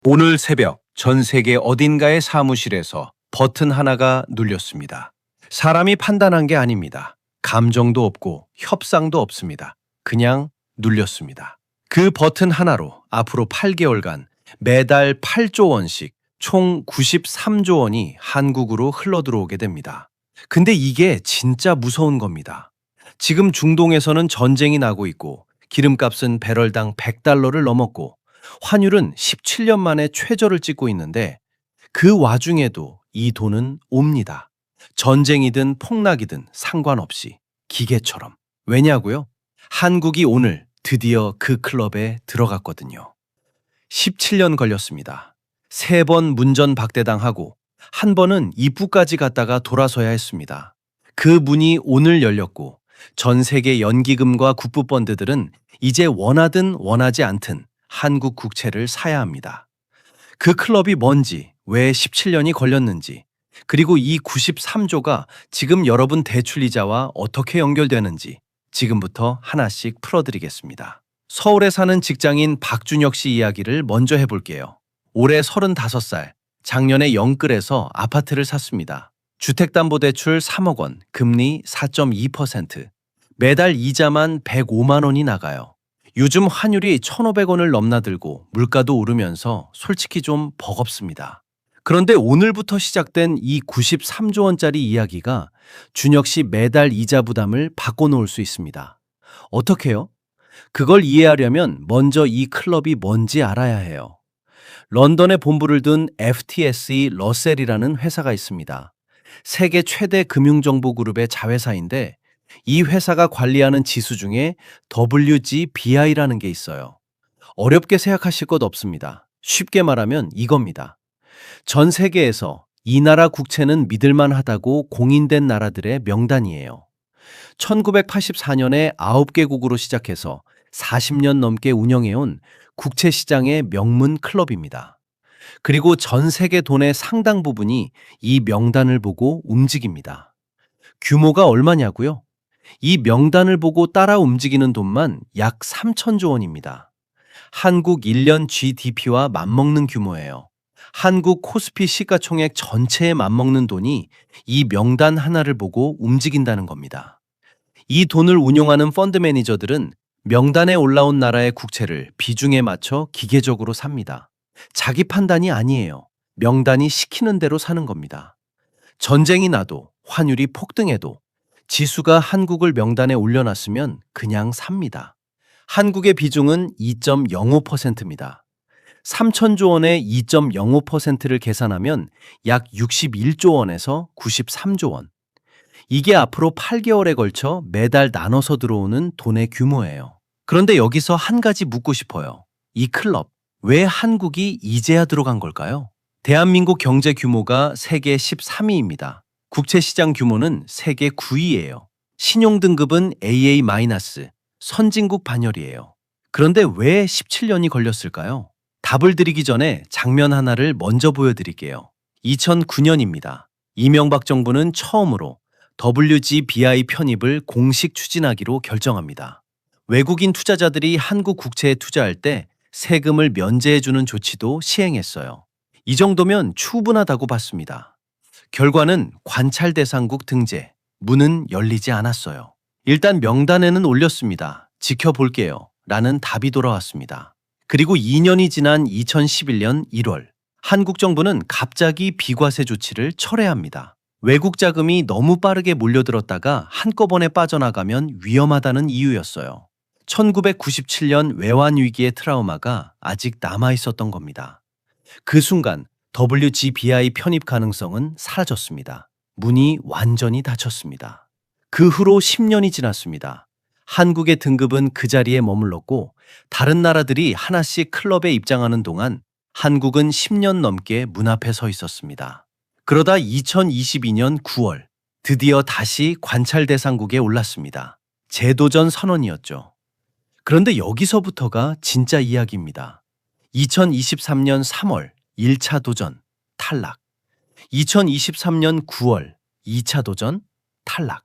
오늘 새벽 전 세계 어딘가의 사무실에서 버튼 하나가 눌렸습니다. 사람이 판단한 게 아닙니다. 감정도 없고 협상도 없습니다. 그냥 눌렸습니다. 그 버튼 하나로 앞으로 8개월간 매달 8조 원씩 총 93조 원이 한국으로 흘러들어오게 됩니다. 근데 이게 진짜 무서운 겁니다. 지금 중동에서는 전쟁이 나고 있고 기름값은 배럴당 100달러를 넘었고 환율은 17년 만에 최저를 찍고 있는데 그 와중에도 이 돈은 옵니다. 전쟁이든 폭락이든 상관없이 기계처럼. 왜냐고요? 한국이 오늘 드디어 그 클럽에 들어갔거든요. 17년 걸렸습니다. 3번 문전박대당하고 한 번은 입구까지 갔다가 돌아서야 했습니다. 그 문이 오늘 열렸고 전 세계 연기금과 국부펀드들은 이제 원하든 원하지 않든 한국 국채를 사야 합니다. 그 클럽이 뭔지, 왜 17년이 걸렸는지, 그리고 이 93조가 지금 여러분 대출이자와 어떻게 연결되는지 지금부터 하나씩 풀어드리겠습니다. 서울에 사는 직장인 박준혁 씨 이야기를 먼저 해볼게요. 올해 35살, 작년에 영끌에서 아파트를 샀습니다. 주택담보대출 3억 원, 금리 4.2%, 매달 이자만 105만 원이 나가요. 요즘 환율이 1,500원을 넘나들고 물가도 오르면서 솔직히 좀 버겁습니다. 그런데 오늘부터 시작된 이 93조 원짜리 이야기가 준혁 씨 매달 이자 부담을 바꿔놓을 수 있습니다. 어떻게요? 그걸 이해하려면 먼저 이 클럽이 뭔지 알아야 해요. 런던에 본부를 둔 FTSE 러셀이라는 회사가 있습니다. 세계 최대 금융정보그룹의 자회사인데 이 회사가 관리하는 지수 중에 WGBI라는 게 있어요. 어렵게 생각하실 것 없습니다. 쉽게 말하면 이겁니다. 전 세계에서 이 나라 국채는 믿을만 하다고 공인된 나라들의 명단이에요. 1984년에 9개국으로 시작해서 40년 넘게 운영해온 국채 시장의 명문 클럽입니다. 그리고 전 세계 돈의 상당 부분이 이 명단을 보고 움직입니다. 규모가 얼마냐고요? 이 명단을 보고 따라 움직이는 돈만 약 3천조 원입니다. 한국 1년 GDP와 맞먹는 규모예요. 한국 코스피 시가총액 전체에 맞먹는 돈이 이 명단 하나를 보고 움직인다는 겁니다. 이 돈을 운용하는 펀드 매니저들은 명단에 올라온 나라의 국채를 비중에 맞춰 기계적으로 삽니다. 자기 판단이 아니에요. 명단이 시키는 대로 사는 겁니다. 전쟁이 나도 환율이 폭등해도 지수가 한국을 명단에 올려놨으면 그냥 삽니다. 한국의 비중은 2.05%입니다. 3천조 원의 2.05%를 계산하면 약 61조 원에서 93조 원. 이게 앞으로 8개월에 걸쳐 매달 나눠서 들어오는 돈의 규모예요. 그런데 여기서 한 가지 묻고 싶어요. 이 클럽, 왜 한국이 이제야 들어간 걸까요? 대한민국 경제 규모가 세계 13위입니다. 국채시장 규모는 세계 9위예요. 신용등급은 AA-, 선진국 반열이에요. 그런데 왜 17년이 걸렸을까요? 답을 드리기 전에 장면 하나를 먼저 보여드릴게요. 2009년입니다. 이명박 정부는 처음으로 WGBI 편입을 공식 추진하기로 결정합니다. 외국인 투자자들이 한국 국채에 투자할 때 세금을 면제해주는 조치도 시행했어요. 이 정도면 충분하다고 봤습니다. 결과는 관찰 대상국 등재, 문은 열리지 않았어요. 일단 명단에는 올렸습니다. 지켜볼게요. 라는 답이 돌아왔습니다. 그리고 2년이 지난 2011년 1월, 한국 정부는 갑자기 비과세 조치를 철회합니다. 외국 자금이 너무 빠르게 몰려들었다가 한꺼번에 빠져나가면 위험하다는 이유였어요. 1997년 외환 위기의 트라우마가 아직 남아 있었던 겁니다. 그 순간 WGBI 편입 가능성은 사라졌습니다. 문이 완전히 닫혔습니다. 그 후로 10년이 지났습니다. 한국의 등급은 그 자리에 머물렀고 다른 나라들이 하나씩 클럽에 입장하는 동안 한국은 10년 넘게 문 앞에 서 있었습니다. 그러다 2022년 9월 드디어 다시 관찰 대상국에 올랐습니다. 재도전 선언이었죠. 그런데 여기서부터가 진짜 이야기입니다. 2023년 3월 1차 도전, 탈락. 2023년 9월 2차 도전, 탈락.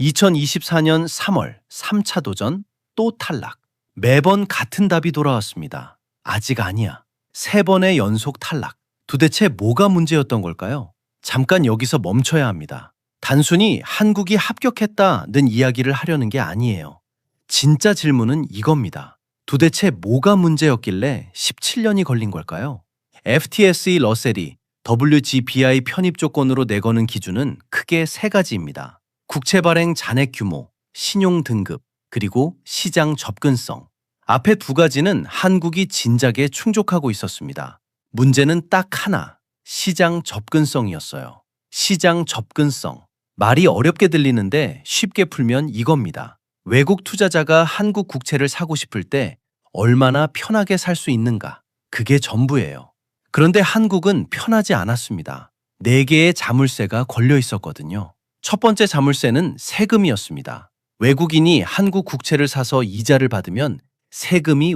2024년 3월 3차 도전, 또 탈락. 매번 같은 답이 돌아왔습니다. 아직 아니야. 3번의 연속 탈락. 도대체 뭐가 문제였던 걸까요? 잠깐 여기서 멈춰야 합니다. 단순히 한국이 합격했다는 이야기를 하려는 게 아니에요. 진짜 질문은 이겁니다. 도대체 뭐가 문제였길래 17년이 걸린 걸까요? FTSE 러셀이 WGBI 편입 조건으로 내거는 기준은 크게 3가지입니다. 국채 발행 잔액 규모, 신용 등급, 그리고 시장 접근성. 앞에 2가지는 한국이 진작에 충족하고 있었습니다. 문제는 딱 하나, 시장 접근성이었어요. 시장 접근성. 말이 어렵게 들리는데 쉽게 풀면 이겁니다. 외국 투자자가 한국 국채를 사고 싶을 때 얼마나 편하게 살 수 있는가. 그게 전부예요. 그런데 한국은 편하지 않았습니다. 4개의 자물쇠가 걸려 있었거든요. 첫 번째 자물쇠는 세금이었습니다. 외국인이 한국 국채를 사서 이자를 받으면 세금이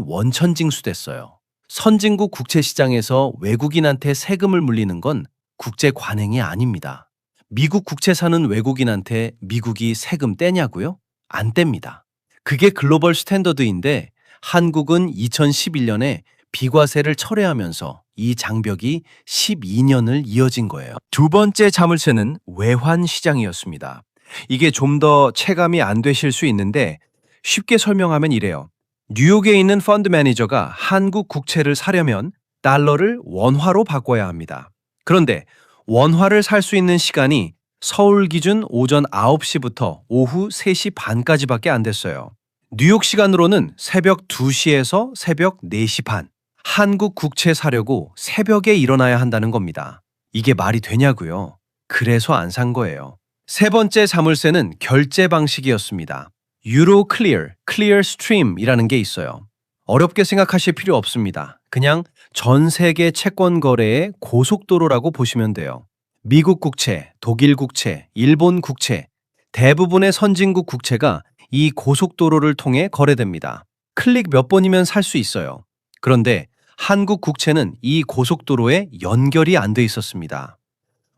원천징수됐어요. 선진국 국채 시장에서 외국인한테 세금을 물리는 건 국제 관행이 아닙니다. 미국 국채 사는 외국인한테 미국이 세금 떼냐고요? 안 뗍니다. 그게 글로벌 스탠더드인데 한국은 2011년에 비과세를 철회하면서 이 장벽이 12년을 이어진 거예요. 2번째 자물쇠는 외환 시장이었습니다. 이게 좀 더 체감이 안 되실 수 있는데 쉽게 설명하면 이래요. 뉴욕에 있는 펀드 매니저가 한국 국채를 사려면 달러를 원화로 바꿔야 합니다. 그런데 원화를 살 수 있는 시간이 서울 기준 오전 9시부터 오후 3시 반까지밖에 안 됐어요. 뉴욕 시간으로는 새벽 2시에서 새벽 4시 반. 한국 국채 사려고 새벽에 일어나야 한다는 겁니다. 이게 말이 되냐고요? 그래서 안 산 거예요. 3번째 자물쇠는 결제 방식이었습니다. 유로 클리어, 클리어 스트림이라는 게 있어요. 어렵게 생각하실 필요 없습니다. 그냥 전 세계 채권 거래의 고속도로라고 보시면 돼요. 미국 국채, 독일 국채, 일본 국채, 대부분의 선진국 국채가 이 고속도로를 통해 거래됩니다. 클릭 몇 번이면 살 수 있어요. 그런데 한국 국채는 이 고속도로에 연결이 안 돼 있었습니다.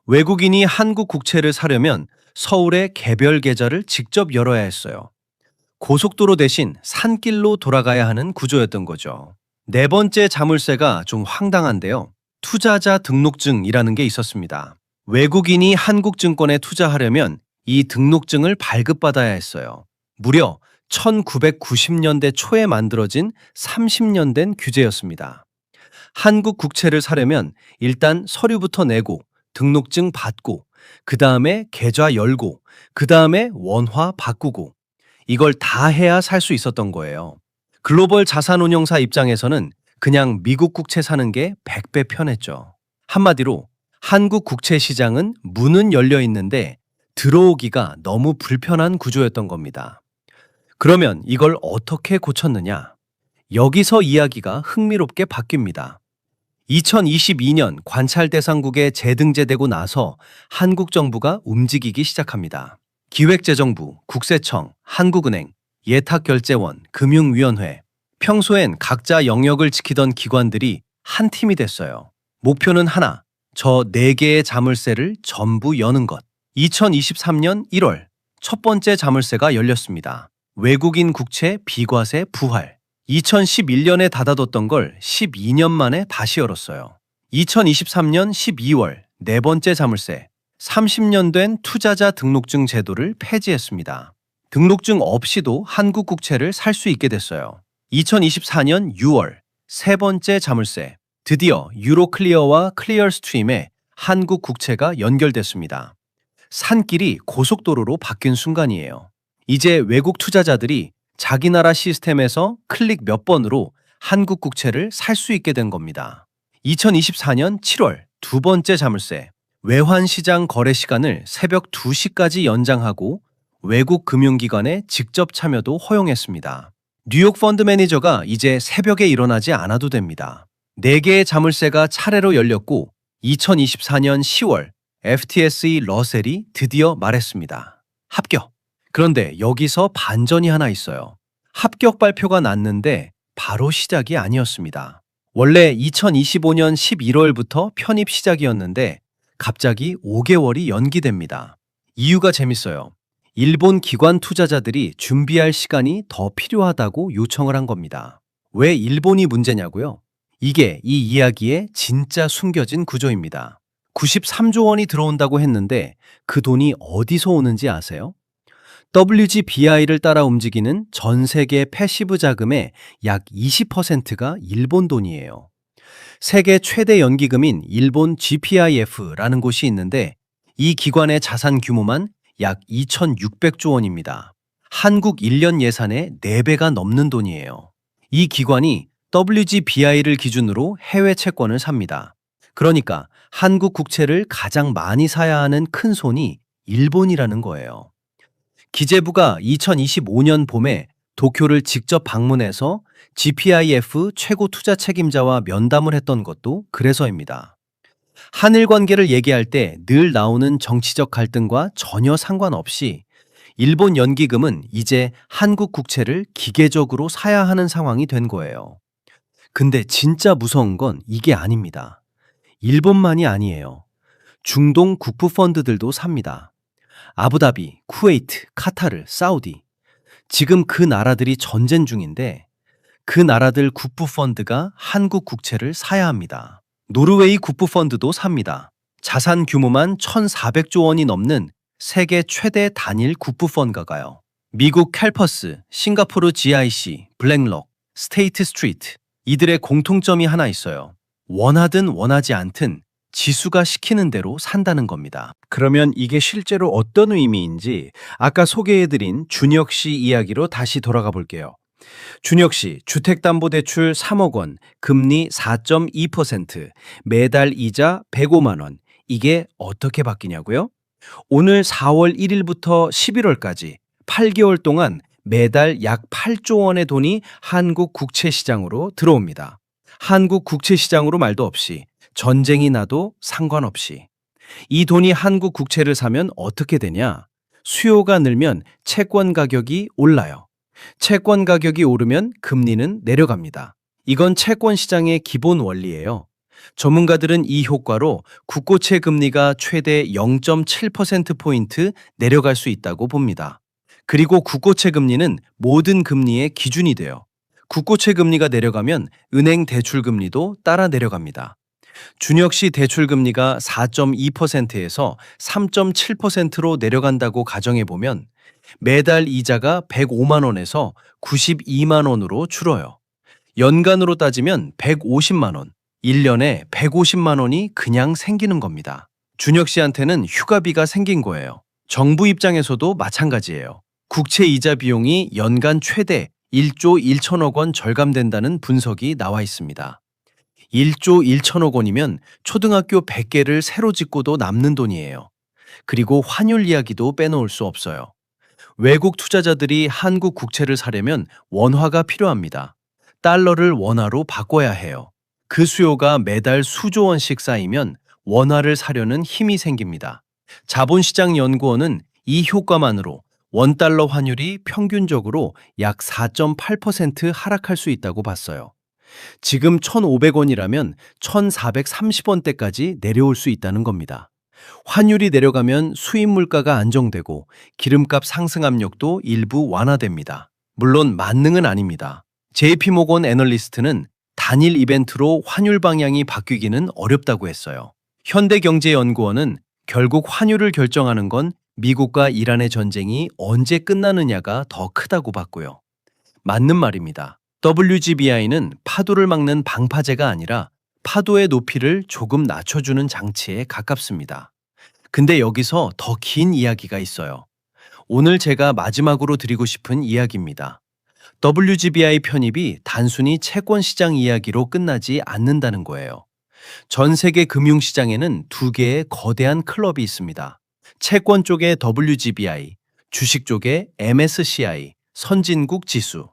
외국인이 한국 국채를 사려면 서울의 개별 계좌를 직접 열어야 했어요. 고속도로 대신 산길로 돌아가야 하는 구조였던 거죠. 4번째 자물쇠가 좀 황당한데요. 투자자 등록증이라는 게 있었습니다. 외국인이 한국 증권에 투자하려면 이 등록증을 발급받아야 했어요. 무려 1990년대 초에 만들어진 30년 된 규제였습니다. 한국 국채를 사려면 일단 서류부터 내고 등록증 받고 그 다음에 계좌 열고 그 다음에 원화 바꾸고 이걸 다 해야 살 수 있었던 거예요. 글로벌 자산운용사 입장에서는 그냥 미국 국채 사는 게 100배 편했죠. 한마디로 한국 국채 시장은 문은 열려 있는데 들어오기가 너무 불편한 구조였던 겁니다. 그러면 이걸 어떻게 고쳤느냐? 여기서 이야기가 흥미롭게 바뀝니다. 2022년 관찰 대상국에 재등재되고 나서 한국 정부가 움직이기 시작합니다. 기획재정부, 국세청, 한국은행, 예탁결제원, 금융위원회. 평소엔 각자 영역을 지키던 기관들이 한 팀이 됐어요. 목표는 하나, 저 4개의 자물쇠를 전부 여는 것. 2023년 1월 첫 번째 자물쇠가 열렸습니다. 외국인 국채 비과세 부활. 2011년에 닫아뒀던 걸 12년 만에 다시 열었어요. 2023년 12월 4번째 자물쇠. 30년 된 투자자 등록증 제도를 폐지했습니다. 등록증 없이도 한국 국채를 살 수 있게 됐어요. 2024년 6월 3번째 자물쇠. 드디어 유로클리어와 클리어 스트림에 한국 국채가 연결됐습니다. 산길이 고속도로로 바뀐 순간이에요. 이제 외국 투자자들이 자기 나라 시스템에서 클릭 몇 번으로 한국 국채를 살 수 있게 된 겁니다. 2024년 7월 2번째 자물쇠. 외환시장 거래 시간을 새벽 2시까지 연장하고 외국 금융기관의 직접 참여도 허용했습니다. 뉴욕 펀드 매니저가 이제 새벽에 일어나지 않아도 됩니다. 4개의 자물쇠가 차례로 열렸고 2024년 10월 FTSE 러셀이 드디어 말했습니다. 합격! 그런데 여기서 반전이 하나 있어요. 합격 발표가 났는데 바로 시작이 아니었습니다. 원래 2025년 11월부터 편입 시작이었는데 갑자기 5개월이 연기됩니다. 이유가 재밌어요. 일본 기관 투자자들이 준비할 시간이 더 필요하다고 요청을 한 겁니다. 왜 일본이 문제냐고요? 이게 이 이야기의 진짜 숨겨진 구조입니다. 93조 원이 들어온다고 했는데 그 돈이 어디서 오는지 아세요? WGBI를 따라 움직이는 전 세계 패시브 자금의 약 20%가 일본 돈이에요. 세계 최대 연기금인 일본 GPIF라는 곳이 있는데 이 기관의 자산 규모만 약 2,600조 원입니다. 한국 1년 예산의 4배가 넘는 돈이에요. 이 기관이 WGBI를 기준으로 해외 채권을 삽니다. 그러니까 한국 국채를 가장 많이 사야 하는 큰 손이 일본이라는 거예요. 기재부가 2025년 봄에 도쿄를 직접 방문해서 GPIF 최고 투자 책임자와 면담을 했던 것도 그래서입니다. 한일 관계를 얘기할 때 늘 나오는 정치적 갈등과 전혀 상관없이 일본 연기금은 이제 한국 국채를 기계적으로 사야 하는 상황이 된 거예요. 근데 진짜 무서운 건 이게 아닙니다. 일본만이 아니에요. 중동 국부 펀드들도 삽니다. 아부다비, 쿠웨이트, 카타르, 사우디. 지금 그 나라들이 전쟁 중인데 그 나라들 국부 펀드가 한국 국채를 사야 합니다. 노르웨이 국부 펀드도 삽니다. 자산 규모만 1,400조 원이 넘는 세계 최대 단일 국부 펀드가요. 미국 캘퍼스, 싱가포르 GIC, 블랙록, 스테이트 스트리트. 이들의 공통점이 하나 있어요. 원하든 원하지 않든 지수가 시키는 대로 산다는 겁니다. 그러면 이게 실제로 어떤 의미인지 아까 소개해드린 준혁 씨 이야기로 다시 돌아가 볼게요. 준혁 씨, 주택담보대출 3억 원, 금리 4.2%, 매달 이자 105만 원. 이게 어떻게 바뀌냐고요? 오늘 4월 1일부터 11월까지 8개월 동안 매달 약 8조 원의 돈이 한국 국채 시장으로 들어옵니다. 한국 국채 시장으로 말도 없이 전쟁이 나도 상관없이. 이 돈이 한국 국채를 사면 어떻게 되냐? 수요가 늘면 채권 가격이 올라요. 채권 가격이 오르면 금리는 내려갑니다. 이건 채권 시장의 기본 원리예요. 전문가들은 이 효과로 국고채 금리가 최대 0.7%포인트 내려갈 수 있다고 봅니다. 그리고 국고채 금리는 모든 금리의 기준이 돼요. 국고채 금리가 내려가면 은행 대출 금리도 따라 내려갑니다. 준혁 씨 대출 금리가 4.2%에서 3.7%로 내려간다고 가정해 보면 매달 이자가 105만 원에서 92만 원으로 줄어요. 연간으로 따지면 150만 원, 1년에 150만 원이 그냥 생기는 겁니다. 준혁 씨한테는 휴가비가 생긴 거예요. 정부 입장에서도 마찬가지예요. 국채 이자 비용이 연간 최대 1조 1천억 원 절감된다는 분석이 나와 있습니다. 1조 1천억 원이면 초등학교 100개를 새로 짓고도 남는 돈이에요. 그리고 환율 이야기도 빼놓을 수 없어요. 외국 투자자들이 한국 국채를 사려면 원화가 필요합니다. 달러를 원화로 바꿔야 해요. 그 수요가 매달 수조 원씩 쌓이면 원화를 사려는 힘이 생깁니다. 자본시장연구원은 이 효과만으로 원달러 환율이 평균적으로 약 4.8% 하락할 수 있다고 봤어요. 지금 1,500원이라면 1,430원대까지 내려올 수 있다는 겁니다. 환율이 내려가면 수입 물가가 안정되고 기름값 상승 압력도 일부 완화됩니다. 물론 만능은 아닙니다. JP모건 애널리스트는 단일 이벤트로 환율 방향이 바뀌기는 어렵다고 했어요. 현대경제연구원은 결국 환율을 결정하는 건 미국과 이란의 전쟁이 언제 끝나느냐가 더 크다고 봤고요. 맞는 말입니다. WGBI는 파도를 막는 방파제가 아니라 파도의 높이를 조금 낮춰주는 장치에 가깝습니다. 근데 여기서 더 긴 이야기가 있어요. 오늘 제가 마지막으로 드리고 싶은 이야기입니다. WGBI 편입이 단순히 채권 시장 이야기로 끝나지 않는다는 거예요. 전 세계 금융시장에는 두 개의 거대한 클럽이 있습니다. 채권 쪽에 WGBI, 주식 쪽에 MSCI, 선진국 지수.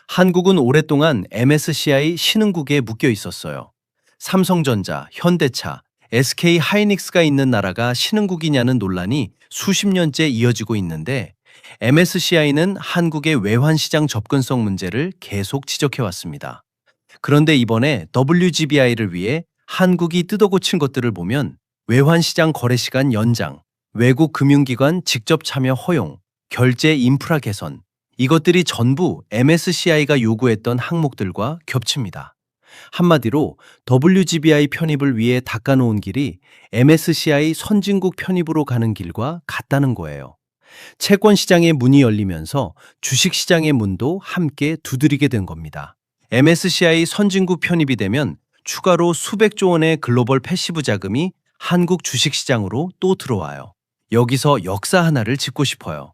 한국은 오랫동안 MSCI 신흥국에 묶여 있었어요. 삼성전자, 현대차, SK 하이닉스가 있는 나라가 신흥국이냐는 논란이 수십 년째 이어지고 있는데 MSCI는 한국의 외환시장 접근성 문제를 계속 지적해왔습니다. 그런데 이번에 WGBI를 위해 한국이 뜯어고친 것들을 보면 외환시장 거래시간 연장, 외국 금융기관 직접 참여 허용, 결제 인프라 개선, 이것들이 전부 MSCI가 요구했던 항목들과 겹칩니다. 한마디로 WGBI 편입을 위해 닦아놓은 길이 MSCI 선진국 편입으로 가는 길과 같다는 거예요. 채권 시장의 문이 열리면서 주식 시장의 문도 함께 두드리게 된 겁니다. MSCI 선진국 편입이 되면 추가로 수백조 원의 글로벌 패시브 자금이 한국 주식 시장으로 또 들어와요. 여기서 역사 하나를 짚고 싶어요.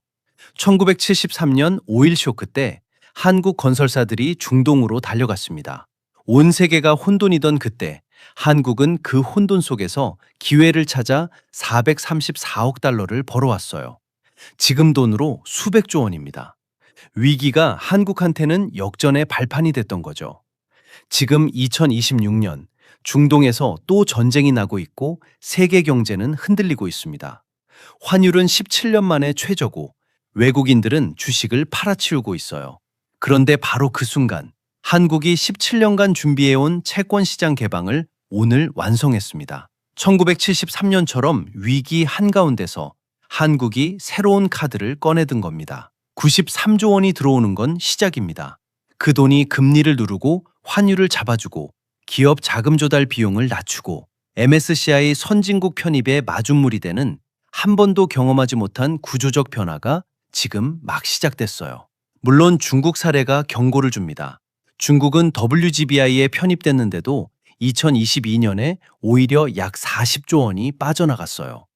1973년 오일 쇼크 때 한국 건설사들이 중동으로 달려갔습니다. 온 세계가 혼돈이던 그때 한국은 그 혼돈 속에서 기회를 찾아 434억 달러를 벌어왔어요. 지금 돈으로 수백조 원입니다. 위기가 한국한테는 역전의 발판이 됐던 거죠. 지금 2026년 중동에서 또 전쟁이 나고 있고 세계 경제는 흔들리고 있습니다. 환율은 17년 만에 최저고 외국인들은 주식을 팔아치우고 있어요. 그런데 바로 그 순간 한국이 17년간 준비해온 채권 시장 개방을 오늘 완성했습니다. 1973년처럼 위기 한가운데서 한국이 새로운 카드를 꺼내든 겁니다. 93조 원이 들어오는 건 시작입니다. 그 돈이 금리를 누르고 환율을 잡아주고 기업 자금 조달 비용을 낮추고 MSCI 선진국 편입에 마중물이 되는 한 번도 경험하지 못한 구조적 변화가 지금 막 시작됐어요. 물론 중국 사례가 경고를 줍니다. 중국은 WGBI에 편입됐는데도 2022년에 오히려 약 40조 원이 빠져나갔어요.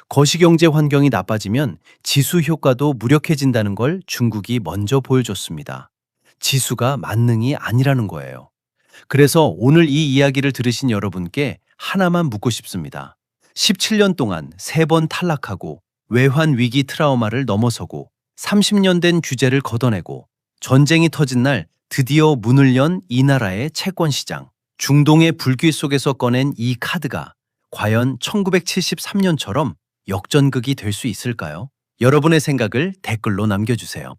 거시경제 환경이 나빠지면 지수 효과도 무력해진다는 걸 중국이 먼저 보여줬습니다. 지수가 만능이 아니라는 거예요. 그래서 오늘 이 이야기를 들으신 여러분께 하나만 묻고 싶습니다. 17년 동안 3번 탈락하고 외환 위기 트라우마를 넘어서고 30년 된 규제를 걷어내고 전쟁이 터진 날 드디어 문을 연 이 나라의 채권 시장. 중동의 불길 속에서 꺼낸 이 카드가 과연 1973년처럼 역전극이 될 수 있을까요? 여러분의 생각을 댓글로 남겨주세요.